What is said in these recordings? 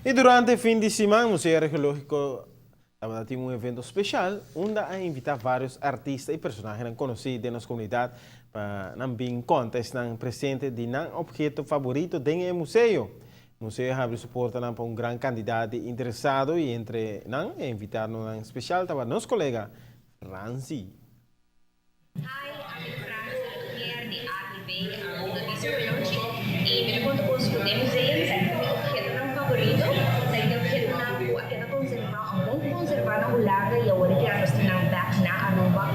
E durante o fim de semana, o Museu Arqueológico estava tendo um evento especial, onde a invitar vários artistas e personagens conhecidos da nossa comunidade para não contest presente de um objeto favorito dentro do museu. O museu abre suporte para um grande candidato interessado e entre nós invitar um especial estava nosso colega Franzi. Hi, I'm Franzi, here the ATV ang Museology. Pinapunta po sa museum sa inyong objeto ng paborito, sa inyong objeto na po at kinakonserva ang mong konserva ng ulaga, yawari kinakas ng back na ano ba,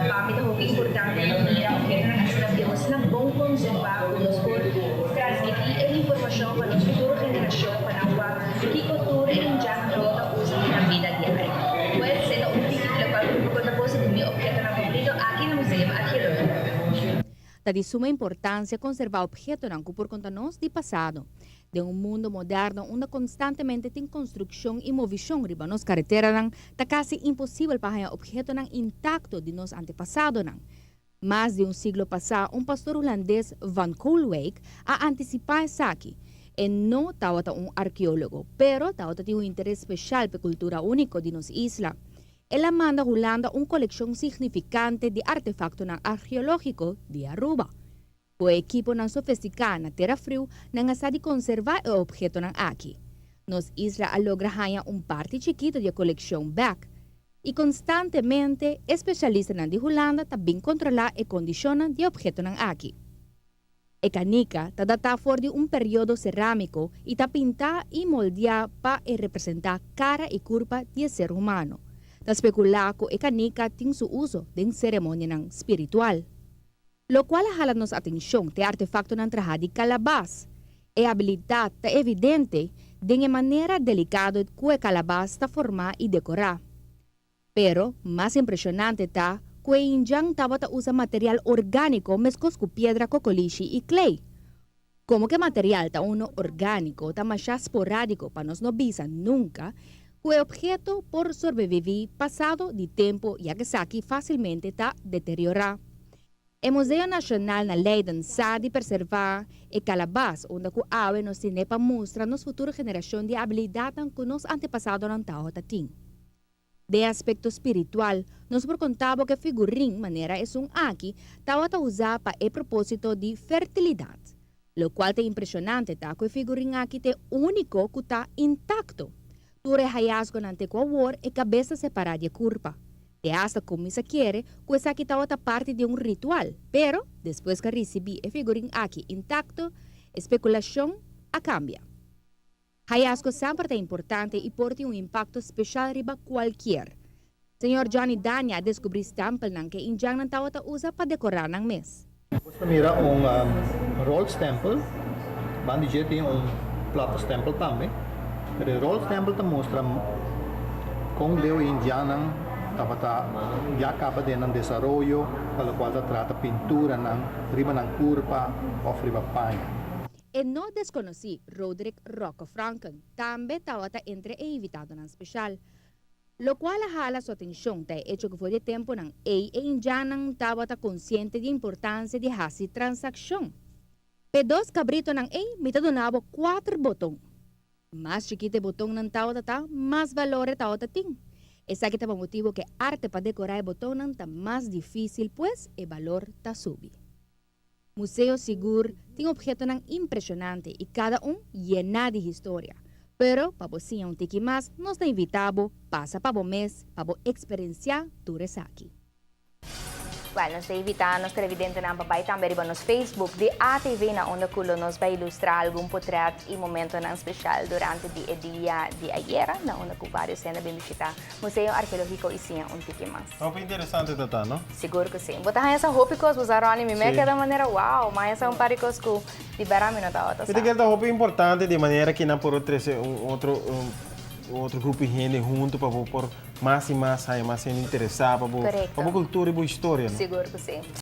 pamit ang importante ng mga objeto na nasinabiyos na bong konserva kulos po transmiti ang informasyon para sa futuro generasyon panawa, kikoturo ang dyan rota usang ng vida diary. Well, sa ito umpikit lang pagpupunta po sa inyong objeto ng paborito, akin ang Museu Arqueológico. Da de suma importância conservar objetos não por conta nós de passado. De um mundo moderno onde constantemente tem construção e movição riba nos carreteras não, tá quase impossível para objetos não intacto de nos antepassados não. Mais de um siglo passado, pastor holandês Van Koolwijk a anticipar isso aqui. E não estava arqueólogo, pero estava um interesse especial pela cultura única de nossa isla. Ela manda a Holanda coleção significante de artefactos arqueológicos de Aruba. O equipo sofisticado na terra frio não sabe conservar o objeto aqui. Nos isla logra ganhar parte chiquito de coleção back e constantemente especialistas de Holanda também controlar e condicionam de objeto aqui. E canica está data for de período cerâmico e está pintada e moldeada para representar cara e curva de ser humano. Ta especular que a canica tem seu uso em cerimônia espiritual. Lo qual jala nos atenção de artefacto ng traje de calabaz. E habilidade ta evidente de maneira delicada que a calabaz está formada e decorada. Pero, mais impressionante está que a injang tava usa material orgânico mescos com pedra, cocoliche e clay. Como que material ta uno orgânico ta mais esporádico para nos no bisa nunca, o objeto por sobrevivir passado de tempo ya que saki facilmente está deteriorado. O Museu Nacional na Leiden sabe preservar e calabaz onde o ave nos cinepa mostra nos futura geração de habilidade que nos antepassados não tao tating. De aspecto espiritual, nos contava que figurin maneira é aqui tao ta usar para o propósito de fertilidade, lo qual é impressionante tá que o figurin aqui é único que está intacto. Ture hallazgo nante com a war e cabeça separada de curva. De hasta como se quer, que essa aqui está outra parte de ritual, pero depois que recebi o figurin aqui intacto, especulação a cambia. Hallazgo sempre é importante e porta impacto especial riba qualquer. Senhor Johnny Dania descobri stample nang que injang ng tao usa para decorar ng mes. Gusto mira roll stample, bandi jet tem plato stample também. Pero o roll stample te mostra kung deu indianang tapata ya acaba de ng desarrollo, pelo qual se trata pintura ng riba ng curva o riba panha. E não desconheci Roderick Rocco Franken, também estava entre e invitado ng special. Lo qual jala sua atenção te hecho que foi de tempo ng e indianang estava consciente de importância de hasi transação. Pedos cabrito ng me donava 4 botões. Mas chiquito botão ng tao ta, mas valor tao ting. Esa que tava motivo que arte para decorar botão ng ta mais difícil, pues e valor ta subi. Museu Sigur tem objeto ng impressionante e cada llena de história. Pero, para você tiki mais, nos ta invitabo, passa para o mês, para experienciar tudo aqui. Well, nos invita nos televidente na babay também riba nos Facebook de ATV na onda kulo nos vai ilustrar algum portrait e momento na especial durante o dia de ayer na onda ku vários cena bem visitar Museu Arqueológico e sim tiki mais. Muito interessante tata, não? Seguro que sim. Bota essa hópicos usaram anime meca da maneira wow, mas essa paricos ku liberar minuto a outra. Porque que é roupa importante de maneira que não por outro grupo de gente junto para por mais e mais interessar para a cultura e a história. Seguro que sim.